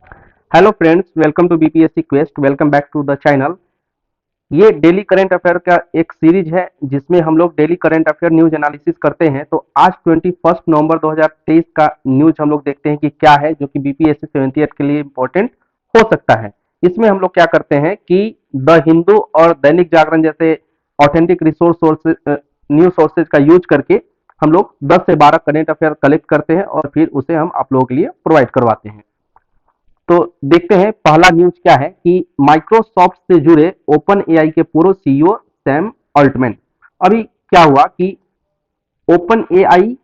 Hello friends, welcome to BPSC quest. Welcome back to the channel. ये daily current affair का एक series है जिसमें हम लोग daily current affair news analysis करते हैं। तो आज 21 नवंबर 2023 का न्यूज हम लोग देखते हैं कि क्या है जो कि बीपीएससी 78 के लिए इंपॉर्टेंट हो सकता है। इसमें हम लोग क्या करते हैं कि द हिंदू और दैनिक जागरण जैसे authentic resource sources news sources का यूज करके हम लोग 10 से 12 करंट अफेयर कलेक्ट करते हैं और फिर उसे हम आप लोगों के लिए प्रोवाइड करवाते हैं। तो देखते हैं पहला न्यूज क्या है कि माइक्रोसॉफ्ट से जुड़े ओपन एआई के पूर्व सीईओ सैम ऑल्टमैन। अभी क्या हुआ कि ओपन एआई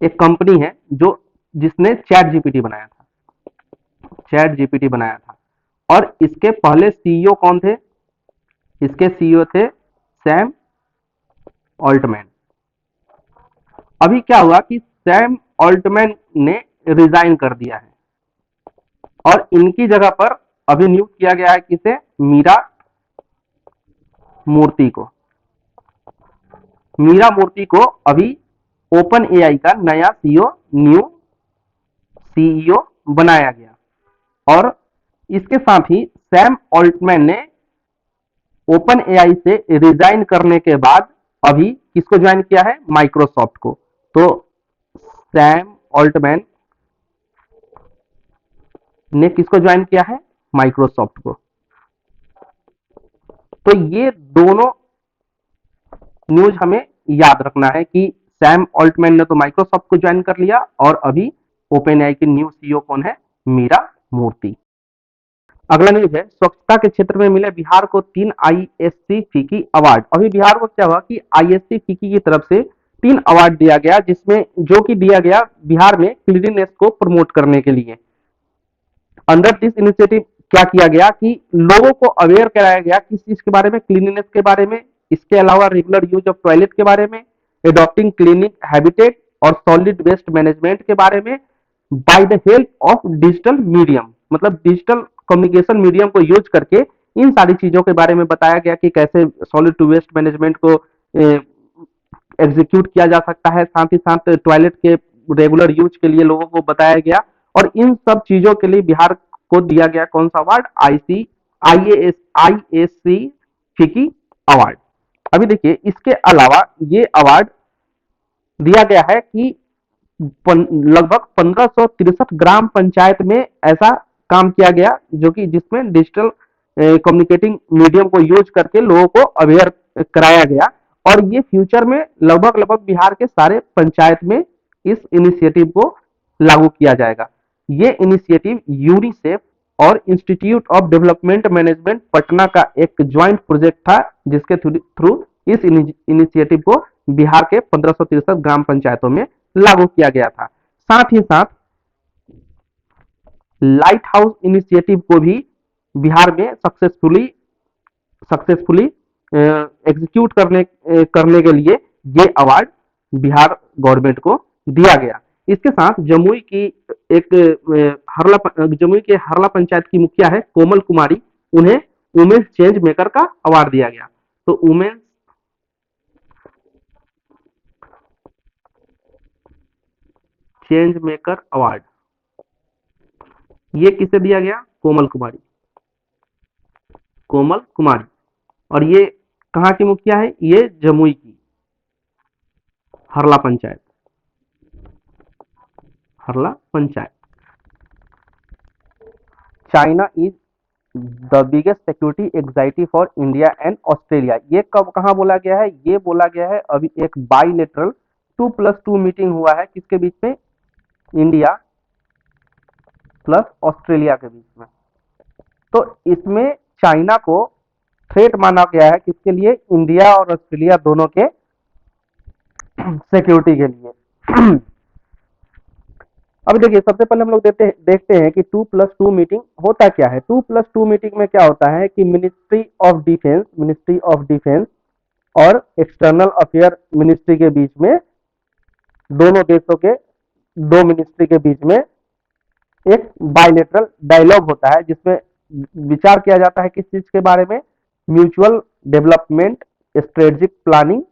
एक कंपनी है जो जिसने चैट जीपीटी बनाया था। चैट जीपीटी बनाया था और इसके पहले सीईओ कौन थे? इसके सीईओ थे सैम ऑल्टमैन। अभी क्या हुआ कि सैम ऑल्टमैन ने रिजाइन कर दिया है और इनकी जगह पर अभी नियुक्त किया गया है किसे? मीरा मूर्ति को। मीरा मूर्ति को अभी ओपन एआई का नया सीईओ बनाया गया और इसके साथ ही सैम ऑल्टमैन ने ओपन एआई से रिजाइन करने के बाद अभी किसको ज्वाइन किया है? माइक्रोसॉफ्ट को। तो सैम ऑल्टमैन ने किसको ज्वाइन किया है? माइक्रोसॉफ्ट को। तो ये दोनों न्यूज हमें याद रखना है कि सैम ऑल्टमैन ने तो माइक्रोसॉफ्ट को ज्वाइन कर लिया और अभी ओपन एआई के न्यू सीईओ कौन है? मीरा मूर्ति। अगला न्यूज है स्वच्छता के क्षेत्र में मिले बिहार को 3 आईएससी फीकी अवार्ड। अभी बिहार को क्या हुआ कि आईएससी फीकी की तरफ से 3 अवार्ड दिया गया, जिसमें जो कि दिया गया बिहार में क्लीनिनेस को प्रमोट करने के लिए। अंडर दिस इनिशिएटिव क्या किया गया कि लोगों को अवेयर कराया गया किस चीज के बारे में? क्लीनिनेस के बारे में। इसके अलावा रेगुलर यूज ऑफ टॉयलेट के बारे में, एडॉप्टिंग क्लीनिक हैबिटेट और सॉलिड वेस्ट मैनेजमेंट के बारे में by the help of digital medium, मतलब डिजिटल कम्युनिकेशन मीडियम को यूज करके इन सारी चीजों के बारे में बताया गया कि कैसे सॉलिड टू वेस्ट मैनेजमेंट को एग्जीक्यूट किया जा सकता है। साथ ही साथ टॉयलेट के रेगुलर यूज के लिए लोगों को बताया गया और इन सब चीजों के लिए बिहार को दिया गया कौन सा अवार्ड? आईएससी फिकी अवार्ड। अभी देखिए इसके अलावा ये अवार्ड दिया गया है कि लगभग 1563 ग्राम पंचायत में ऐसा काम किया गया जो कि जिसमें डिजिटल कम्युनिकेटिंग मीडियम को यूज करके लोगों को अवेयर कराया गया और ये फ्यूचर में लगभग लगभग बिहार के सारे पंचायत में इस इनिशिएटिव को लागू किया जाएगा। ये इनिशिएटिव यूनिसेफ और institute of development management Patna का एक ज्वाइंट प्रोजेक्ट था, जिसके थ्रू इस इनिशिएटिव को बिहार के 1563 ग्राम पंचायतों में लागू किया गया था। साथ ही साथ लाइट हाउस इनिशिएटिव को भी बिहार में सक्सेसफुली एग्जीक्यूट करने के लिए ये अवार्ड बिहार गवर्नमेंट को दिया गया। इसके साथ जमुई की एक जमुई के हरला पंचायत की मुखिया है कोमल कुमारी, उन्हें वुमेन्स चेंज मेकर का अवार्ड दिया गया। तो वुमेन्स चेंज मेकर अवार्ड ये किसे दिया गया? कोमल कुमारी। और ये कहाँ की मुखिया है? ये जमुई की हरला panchayat. China is the biggest security anxiety for India and Australia. ये कब कहाँ बोला गया है? ये बोला गया है अभी एक बाइलेटरल 2+2 मीटिंग हुआ है किसके बीच में? इंडिया प्लस ऑस्ट्रेलिया के बीच में। तो इसमें चाइना को थ्रेट माना गया है किसके लिए? इंडिया और ऑस्ट्रेलिया दोनों के सिक्योरिटी के लिए। अब देखिए सबसे पहले हम लोग देखते हैं कि 2+2 मीटिंग होता क्या है। 2+2 मीटिंग में क्या होता है कि मिनिस्ट्री ऑफ डिफेंस और एक्सटर्नल अफेयर मिनिस्ट्री के बीच में, दोनों देशों के दो मिनिस्ट्री के बीच में एक बायलेटरल डायलॉग होता है जिसमें विचार किया जाता है किस चीज के बारे में? म्यूचुअल डेवलपमेंट, स्ट्रेटेजिक प्लानिंग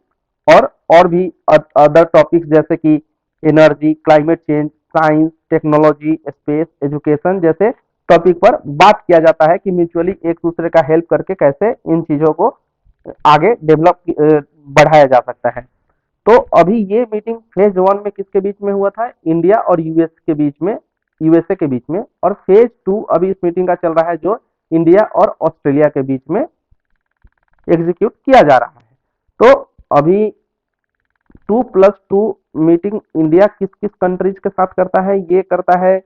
और भी अदर टॉपिक्स जैसे कि energy, climate change, science, technology, space, education जैसे टॉपिक पर बात किया जाता है कि म्यूचुअली एक दूसरे का हेल्प करके कैसे इन चीजों को आगे डेवलप बढ़ाया जा सकता है। तो अभी ये मीटिंग फेज 1 में किसके बीच में हुआ था? इंडिया और यूएस के बीच में, यूएसए के बीच में। और फेज 2 अभी इस मीटिंग का चल रहा है जो इंडिया और ऑस्ट्रेलिया के बीच में एग्जीक्यूट किया जा रहा है। तो अभी 2+2 मीटिंग इंडिया किस किस कंट्रीज के साथ करता है? ये करता है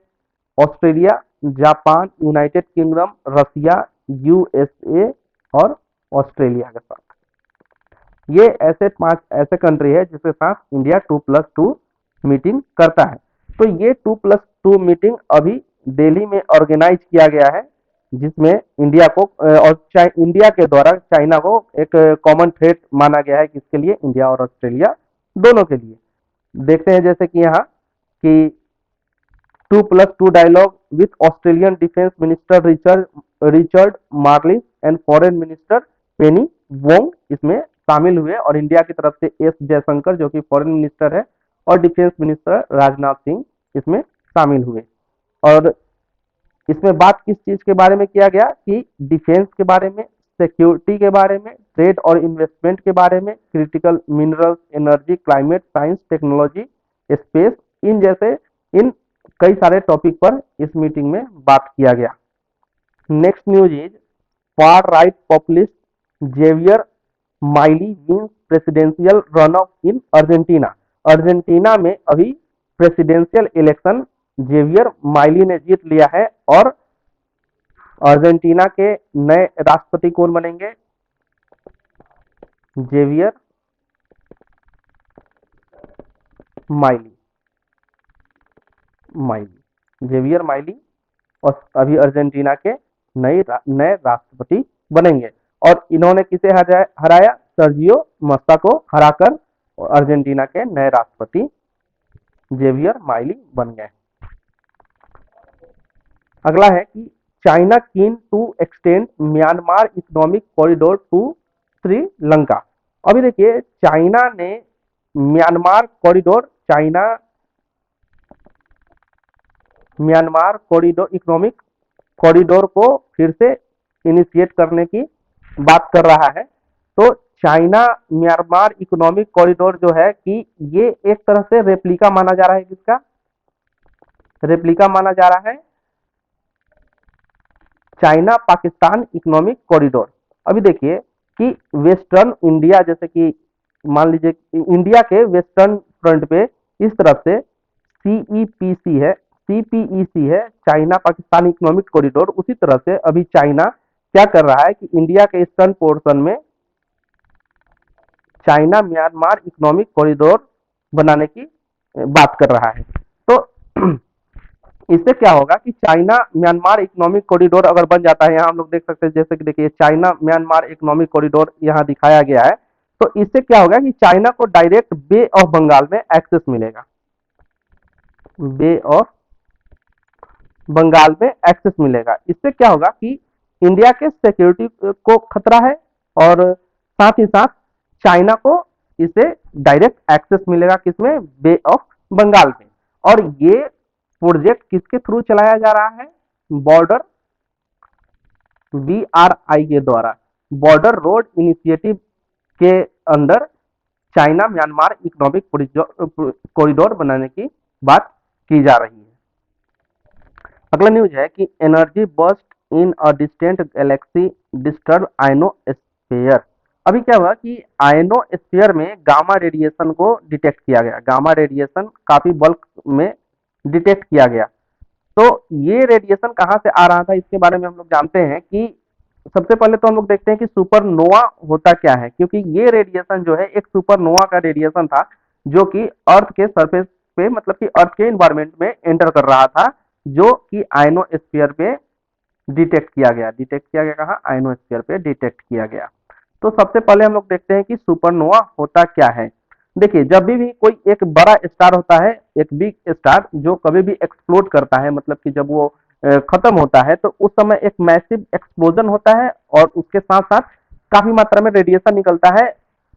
ऑस्ट्रेलिया, जापान, यूनाइटेड किंगडम, रसिया, यूएसए और ऑस्ट्रेलिया के साथ। ये ऐसे 5 ऐसे कंट्री है जिसके साथ इंडिया 2+2 मीटिंग करता है। तो ये 2+2 मीटिंग अभी दिल्ली में ऑर्गेनाइज किया गया है, जिसमें इंडिया को और इंडिया के द्वारा चाइना को एक कॉमन थ्रेट माना गया है, किसके लिए? इंडिया और ऑस्ट्रेलिया दोनों के लिए। देखते हैं जैसे कि यहाँ कि 2+2 dialogue with Australian defence minister Richard Marles and foreign minister Penny Wong इसमें शामिल हुए, और इंडिया की तरफ से एस जयशंकर जो कि फॉरेन मिनिस्टर है और डिफेंस मिनिस्टर राजनाथ सिंह इसमें शामिल हुए। और इसमें बात किस चीज के बारे में किया गया कि डिफेंस के बारे में, सिक्योरिटी के बारे में, ट्रेड और इन्वेस्टमेंट के बारे में, critical minerals, energy, climate, science, technology, space, इन जैसे इन कई सारे टॉपिक पर इस मीटिंग में बात किया गया। Next news is far right populist Javier Milei wins presidential run off in Argentina. Argentina में अभी प्रेसिडेंशियल इलेक्शन जेवियर माइली ने जीत लिया है, और अर्जेंटीना के नए राष्ट्रपति कौन बनेंगे? Xavier Miley. जेवियर माइली और अभी अर्जेंटीना के नए राष्ट्रपति बनेंगे। और इन्होंने किसे हराया? सर्जियो मस्ता को हराकर अर्जेंटीना के नए राष्ट्रपति जेवियर माइली बन गए। अगला है कि China keen to extend Myanmar economic corridor to Sri Lanka. अभी देखिए चाइना ने म्यांमार इकोनॉमिक कॉरिडोर को फिर से इनिशिएट करने की बात कर रहा है। तो चाइना म्यांमार इकोनॉमिक कॉरिडोर जो है कि ये एक तरह से रेप्लिका माना जा रहा है। किसका रेप्लिका माना जा रहा है? China Pakistan economic corridor. अभी देखिए कि वेस्टर्न इंडिया, जैसे कि मान लीजिए इंडिया के वेस्टर्न फ्रंट पे इस तरफ से सीपीईसी है चाइना पाकिस्तान इकोनॉमिक कॉरिडोर, उसी तरह से अभी चाइना क्या कर रहा है कि इंडिया के ईस्टर्न पोर्शन में चाइना म्यांमार इकोनॉमिक कॉरिडोर बनाने की बात कर रहा है। तो इससे क्या होगा कि चाइना म्यांमार इकोनॉमिक कॉरिडोर अगर बन जाता है, यहाँ हम लोग देख सकते हैं जैसे कि देखिए चाइना म्यांमार इकोनॉमिक कॉरिडोर यहाँ दिखाया गया है। तो इससे क्या होगा कि चाइना को डायरेक्ट बे ऑफ बंगाल में एक्सेस मिलेगा, बे ऑफ बंगाल में एक्सेस मिलेगा। इससे क्या होगा कि इंडिया के सिक्योरिटी को खतरा है, और साथ ही साथ चाइना को इसे डायरेक्ट एक्सेस मिलेगा किसमें? बे ऑफ बंगाल में। और ये प्रोजेक्ट किसके थ्रू चलाया जा रहा है? बॉर्डर BRI के द्वारा, बॉर्डर रोड इनिशिएटिव के अंदर चाइना म्यांमार इकोनॉमिक कॉरिडोर बनाने की बात की जा रही है। अगला न्यूज है कि energy burst in a distant Galaxy disturb ionosphere. अभी क्या हुआ कि आयनोस्फीयर में गामा रेडिएशन को डिटेक्ट किया गया, गामा रेडिएशन काफी बल्क में डिटेक्ट किया गया। तो ये रेडिएशन कहाँ से आ रहा था, इसके बारे में हम लोग जानते हैं कि सबसे पहले तो हम लोग देखते हैं कि सुपरनोवा होता क्या है, क्योंकि ये रेडिएशन जो है एक सुपरनोवा का रेडिएशन था जो कि अर्थ के सरफेस पे, मतलब कि अर्थ के इन्वायरमेंट में एंटर कर रहा था, जो कि आयनोस्फीयर पे डिटेक्ट किया गया कहाँ? आयनोस्फीयर पे डिटेक्ट किया गया। तो सबसे पहले हम लोग देखते हैं कि सुपरनोवा होता क्या है। देखिए जब भी कोई एक बड़ा स्टार होता है, एक बिग स्टार जो कभी भी एक्सप्लोड करता है, मतलब कि जब वो खत्म होता है तो उस समय एक मैसिव एक्सप्लोजन होता है और उसके साथ साथ काफी मात्रा में रेडिएशन निकलता है।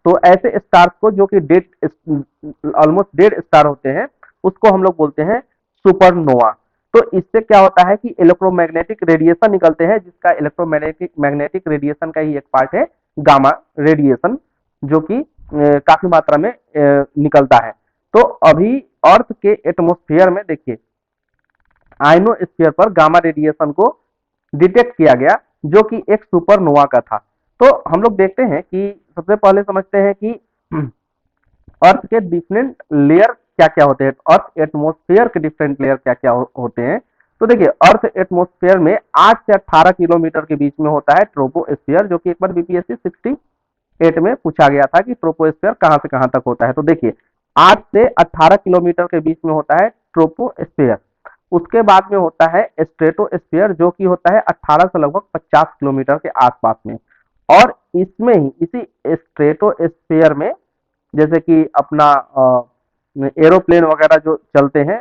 तो ऐसे स्टार्स को जो कि डेड ऑलमोस्ट डेड स्टार होते हैं, उसको हम लोग बोलते हैं सुपरनोवा। तो इससे क्या होता है कि इलेक्ट्रोमैग्नेटिक रेडिएशन निकलते हैं, जिसका इलेक्ट्रोमैग्नेटिक मैग्नेटिक रेडिएशन का ही एक पार्ट है गामा रेडिएशन, जो कि काफी मात्रा में निकलता है। तो अभी अर्थ के एटमॉस्फेयर में देखिए आयनोस्फीयर पर गामा रेडिएशन को डिटेक्ट किया गया, जो कि एक सुपरनोवा का था। तो हम लोग देखते हैं कि सबसे पहले समझते हैं कि अर्थ के डिफरेंट लेयर क्या क्या होते हैं, अर्थ एटमॉस्फेयर के डिफरेंट लेयर क्या क्या होते हैं। तो देखिए अर्थ एटमॉस्फेयर में 8 से 18 किलोमीटर के बीच में होता है ट्रोपोस्फियर, जो कि एक बार बीपीएससी 68 में पूछा गया था कि ट्रोपोस्फियर कहां से कहां तक होता है। तो देखिए 8 से 18 किलोमीटर के बीच में होता है ट्रोपोस्फियर। उसके बाद में होता है स्ट्रेटोस्फियर, जो कि होता है 18 से लगभग 50 किलोमीटर के आसपास में। और इसमें ही इसी स्ट्रेटोस्फियर में जैसे कि अपना एरोप्लेन वगैरह जो चलते हैं,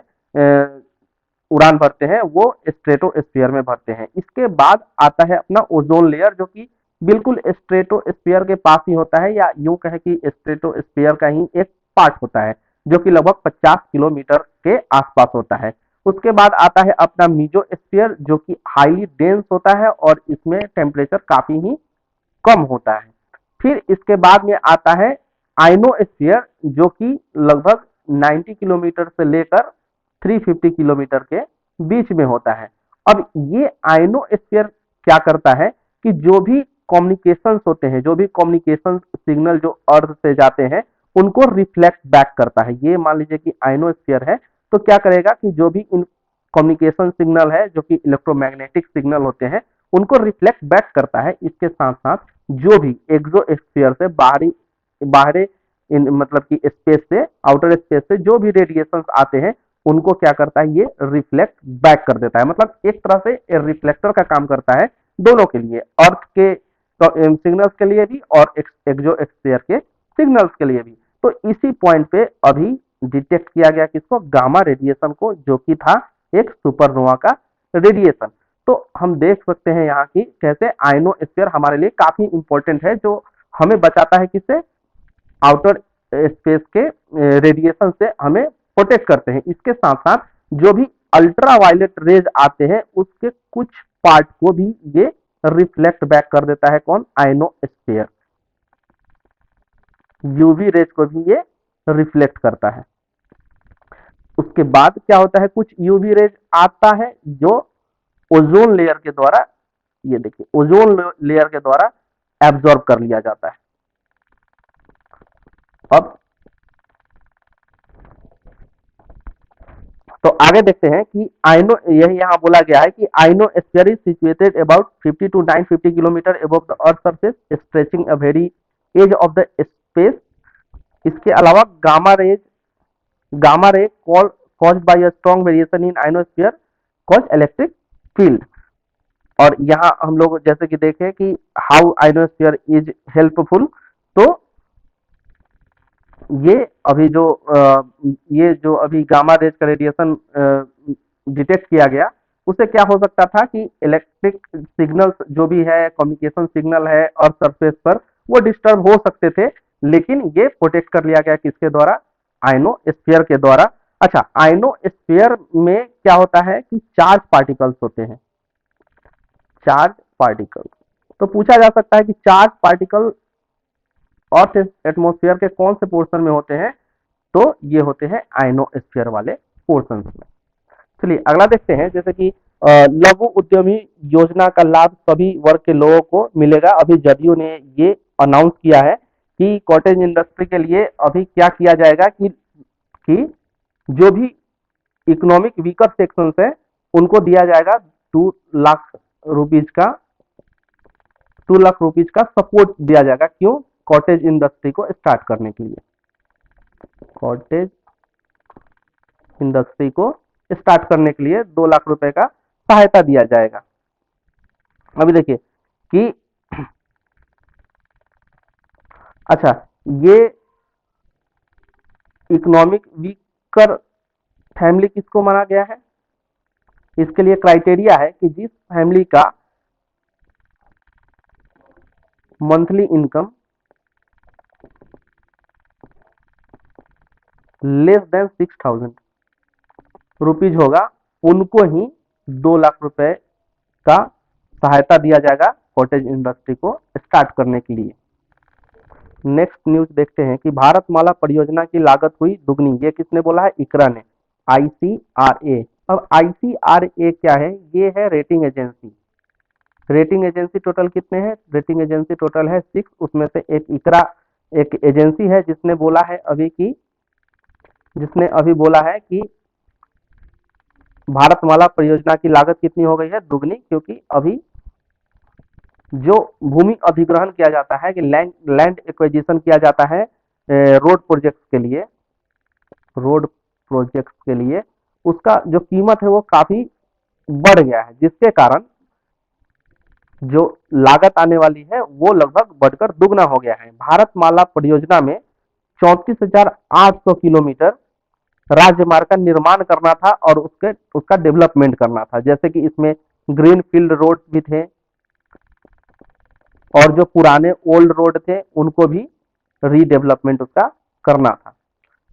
उड़ान भरते हैं, वो स्ट्रेटोस्फियर में भरते हैं। इसके बाद आता है अपना ओजोन लेयर, जो कि बिल्कुल स्ट्रेटोस्फियर के पास ही होता है, या यूं कहें कि स्ट्रेटोस्फियर का ही एक पार्ट होता है, जो कि लगभग 50 किलोमीटर के आसपास होता है। उसके बाद आता है अपना मीजोस्फियर, जो कि हाईली डेंस होता है और इसमें टेम्परेचर काफी ही कम होता है। फिर इसके बाद में आता है आइनोस्फीयर, जो कि लगभग 90 किलोमीटर से लेकर 350 किलोमीटर के बीच में होता है। अब ये आइनोस्फीयर क्या करता है कि जो भी कम्युनिकेशंस होते हैं, जो भी कम्युनिकेशन सिग्नल जो अर्थ से जाते हैं, उनको रिफ्लेक्ट बैक करता है। ये मान लीजिए कि आइनोस्फीयर है, तो क्या करेगा कि जो भी इन कम्युनिकेशन सिग्नल है, जो कि इलेक्ट्रोमैग्नेटिक सिग्नल होते हैं, उनको रिफ्लेक्ट बैक करता है। इसके साथ साथ जो भी एक्सोस्फीयर से बाहरी बाहरी इन मतलब कि स्पेस से, आउटर स्पेस से जो भी रेडिएशन आते हैं, उनको क्या करता है, ये रिफ्लेक्ट बैक कर देता है। मतलब एक तरह से रिफ्लेक्टर का काम करता है दोनों के लिए, अर्थ के सिग्नल्स के लिए भी और एक्सोस्फीयर के सिग्नल्स के लिए भी। तो इसी पॉइंट पे अभी डिटेक्ट किया गया किसको, गामा रेडिएशन को, जो कि था एक सुपरनोवा का रेडिएशन। तो हम देख सकते हैं यहाँ की कैसे आयनोस्फीयर हमारे लिए काफी इंपॉर्टेंट है, जो हमें बचाता है किससे, आउटर स्पेस के रेडिएशन से हमें प्रोटेक्ट करते हैं। इसके साथ साथ जो भी अल्ट्रा वायलेट रेज आते हैं, उसके कुछ पार्ट को भी ये रिफ्लेक्ट बैक कर देता है। कौन, आयनोस्फीयर यूवी रेज को भी ये रिफ्लेक्ट करता है। उसके बाद क्या होता है, कुछ यूवी रेज आता है जो ओजोन लेयर के द्वारा, ये देखिए ओजोन लेयर के द्वारा एब्जॉर्ब कर लिया जाता है। अब तो आगे देखते हैं कि आइनो, यही यहाँ बोला गया है कि ionosphere is situated about 50 to 950 kilometre above the earth surface, stretching a very edge of the space. इसके अलावा gamma ray caused by a strong variation in ionosphere cause electric field. और यहाँ हम लोग जैसे कि देखें कि हाउ आइनोस्फीयर इज हेल्पफुल। तो ये अभी जो ये जो अभी गामा रेज का रेडिएशन डिटेक्ट किया गया, उससे क्या हो सकता था कि इलेक्ट्रिक सिग्नल्स जो भी है, कम्युनिकेशन सिग्नल है अर्थ सरफेस पर, वो डिस्टर्ब हो सकते थे। लेकिन ये प्रोटेक्ट कर लिया गया किसके द्वारा, आइनोस्फीयर के द्वारा। अच्छा, आइनोस्फीयर में क्या होता है कि चार्ज पार्टिकल्स होते हैं, चार्ज पार्टिकल। तो पूछा जा सकता है कि चार्ज पार्टिकल अर्थ एटमॉस्फेयर के कौन से पोर्शन में होते हैं, तो ये होते हैं आइनोस्फीयर वाले पोर्शन में। चलिए अगला देखते हैं, जैसे कि लघु उद्यमी योजना का लाभ सभी वर्ग के लोगों को मिलेगा। अभी जदयू ने ये अनाउंस किया है कि कॉटेज इंडस्ट्री के लिए अभी क्या किया जाएगा कि जो भी इकोनॉमिक वीकर सेक्शन है, उनको दिया जाएगा 2 लाख रुपीज का 2 लाख रुपीज का सपोर्ट दिया जाएगा। क्यों, कॉटेज इंडस्ट्री को स्टार्ट करने के लिए, कॉटेज इंडस्ट्री को स्टार्ट करने के लिए 2 लाख रुपए का सहायता दिया जाएगा। अभी देखिए कि अच्छा, ये इकोनॉमिक वीकर फैमिली किसको माना गया है, इसके लिए क्राइटेरिया है कि जिस फैमिली का monthly income less than 6,000, rupees होगा, उनको ही 2 लाख रुपए का सहायता दिया जाएगा कॉटेज इंडस्ट्री को स्टार्ट करने के लिए। नेक्स्ट न्यूज देखते हैं कि भारतमाला परियोजना की लागत हुई दुगनी, ये किसने बोला है? इकरा ने, आईसीआरए। अब आईसीआरए क्या है? ये है rating agency. Rating agency total कितने हैं? रेटिंग एजेंसी टोटल है 6, उसमें से एक इकरा एक एजेंसी है जिसने बोला है अभी की जिसने अभी बोला है कि भारतमाला परियोजना की लागत कितनी हो गई है? दुगनी, क्योंकि अभी जो भूमि अधिग्रहण किया जाता है कि लैंड एक्विजिशन किया जाता है रोड प्रोजेक्ट्स के लिए उसका जो कीमत है वो काफी बढ़ गया है, जिसके कारण जो लागत आने वाली है वो लगभग बढ़कर दुगना हो गया है। भारतमाला परियोजना में 34,800 किलोमीटर राजमार्ग का निर्माण करना था और उसका डेवलपमेंट करना था। जैसे कि इसमें ग्रीन फील्ड रोड भी थे और जो पुराने ओल्ड रोड थे उनको भी रीडेवलपमेंट उसका करना था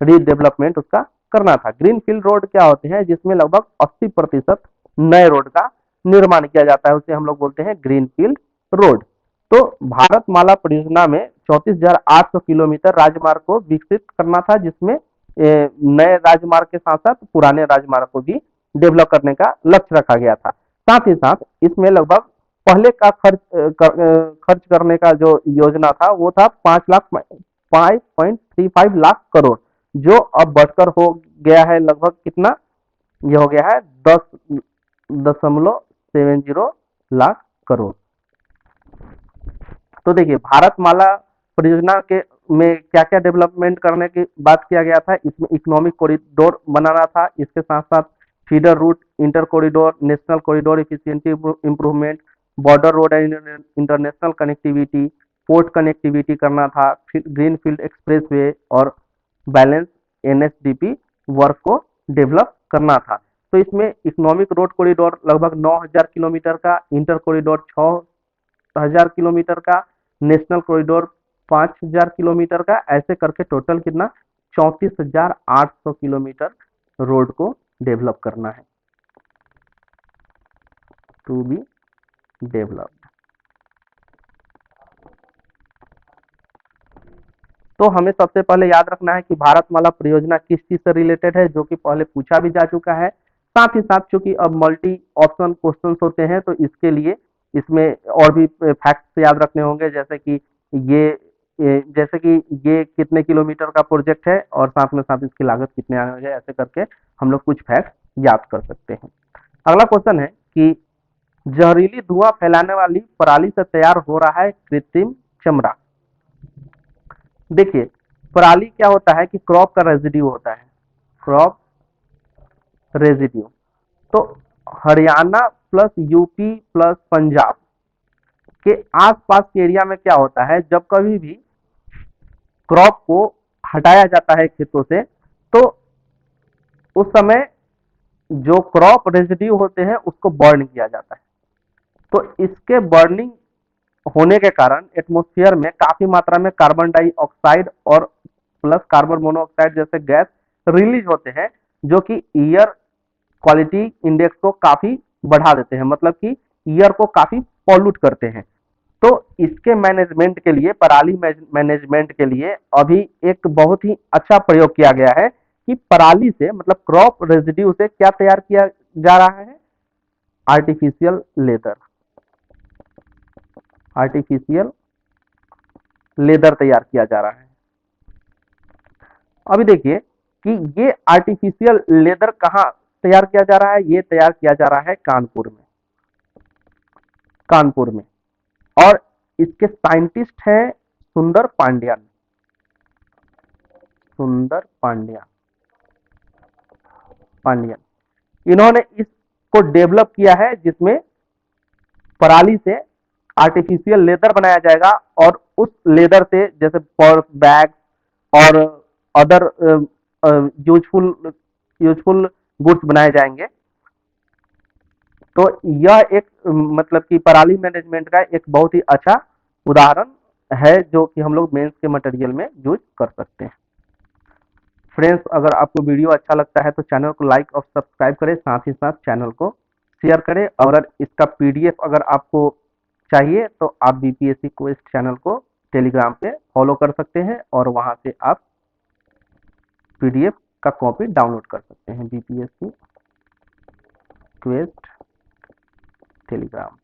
रीडेवलपमेंट उसका करना था। ग्रीन फील्ड रोड क्या होते हैं? जिसमें लगभग 80% नए रोड का निर्माण किया जाता है, उसे हम लोग बोलते हैं ग्रीन फील्ड रोड। तो भारतमाला परियोजना में 34,800 किलोमीटर राजमार्ग को विकसित करना था, जिसमें नए राजमार्ग के साथ साथ पुराने राजमार्ग को भी डेवलप करने का लक्ष्य रखा गया था। साथ ही साथ इसमें लगभग पहले का खर्च करने का जो योजना था वो था 5.35 लाख करोड़, जो अब बढ़कर हो गया है लगभग कितना? ये हो गया है 10.70 लाख करोड़। तो देखिए भारतमाला परियोजना के में क्या क्या डेवलपमेंट करने की बात किया गया था। इसमें इकोनॉमिक कॉरिडोर बनाना था, इसके साथ साथ feeder route, inter corridor, national corridor efficiency improvement, border road and international connectivity, port connectivity करना था, ग्रीन फील्ड एक्सप्रेसवे और बैलेंस एनएसडीपी वर्क को डेवलप करना था। तो इसमें इकोनॉमिक रोड कॉरिडोर लगभग 9,000 किलोमीटर का, इंटर कॉरिडोर 6,000 किलोमीटर का, नेशनल कॉरिडोर 5,000 किलोमीटर का, ऐसे करके टोटल कितना? 34,800 किलोमीटर रोड को डेवलप करना है, टू बी डेवलप्ड। तो हमें सबसे पहले याद रखना है कि भारतमाला परियोजना किस चीज से रिलेटेड है, जो कि पहले पूछा भी जा चुका है। साथ ही साथ चूंकि अब मल्टी ऑप्शन क्वेश्चंस होते हैं तो इसके लिए इसमें और भी फैक्ट्स याद रखने होंगे, जैसे कि ये कितने किलोमीटर का प्रोजेक्ट है और साथ में साथ इसकी लागत कितने आने वाली है, ऐसे करके हम लोग कुछ फैक्ट्स याद कर सकते हैं। अगला क्वेश्चन है कि जहरीली धुआं फैलाने वाली पराली से तैयार हो रहा है कृत्रिम चमड़ा। देखिए पराली क्या होता है कि क्रॉप का रेजिड्यू होता है, क्रॉप रेजिड्यू। तो Haryana plus UP plus Punjab के आसपास के एरिया में क्या होता है, जब कभी भी क्रॉप को हटाया जाता है खेतों से तो उस समय जो क्रॉप रेजिड्यू होते हैं उसको बर्न किया जाता है। तो इसके बर्निंग होने के कारण एटमॉस्फेयर में काफी मात्रा में कार्बन डाइऑक्साइड और प्लस कार्बन मोनोऑक्साइड जैसे गैस रिलीज होते हैं, जो कि एयर क्वालिटी इंडेक्स को काफी बढ़ा देते हैं, मतलब कि एयर को काफी पॉल्यूट करते हैं। तो इसके मैनेजमेंट के लिए, पराली मैनेजमेंट के लिए अभी एक बहुत ही अच्छा प्रयोग किया गया है कि पराली से मतलब क्रॉप रेजिड्यू से क्या तैयार किया जा रहा है? आर्टिफिशियल लेदर, आर्टिफिशियल लेदर तैयार किया जा रहा है। अभी देखिए कि ये आर्टिफिशियल लेदर कहाँ तैयार किया जा रहा है? ये तैयार किया जा रहा है कानपुर में, कानपुर में। और इसके साइंटिस्ट हैं सुंदर पांड्यन, सुंदर पांड्यन। इन्होंने इसको डेवलप किया है, जिसमें पराली से आर्टिफिशियल लेदर बनाया जाएगा और उस लेदर से जैसे पर्स, बैग और अदर यूजफुल यूजफुल गुड्स बनाए जाएंगे। तो यह एक मतलब कि पराली मैनेजमेंट का एक बहुत ही अच्छा उदाहरण है, जो कि हम लोग मेंस के मटेरियल में यूज कर सकते हैं। फ्रेंड्स, अगर आपको वीडियो अच्छा लगता है तो चैनल को लाइक और सब्सक्राइब करें, साथ ही साथ चैनल को शेयर करें। और अगर इसका पीडीएफ अगर आपको चाहिए तो आप बीपीएससी क्वेस्ट चैनल को टेलीग्राम पे फॉलो कर सकते हैं और वहां से आप पीडीएफ का कॉपी डाउनलोड कर सकते हैं। BPSC quest Telegram.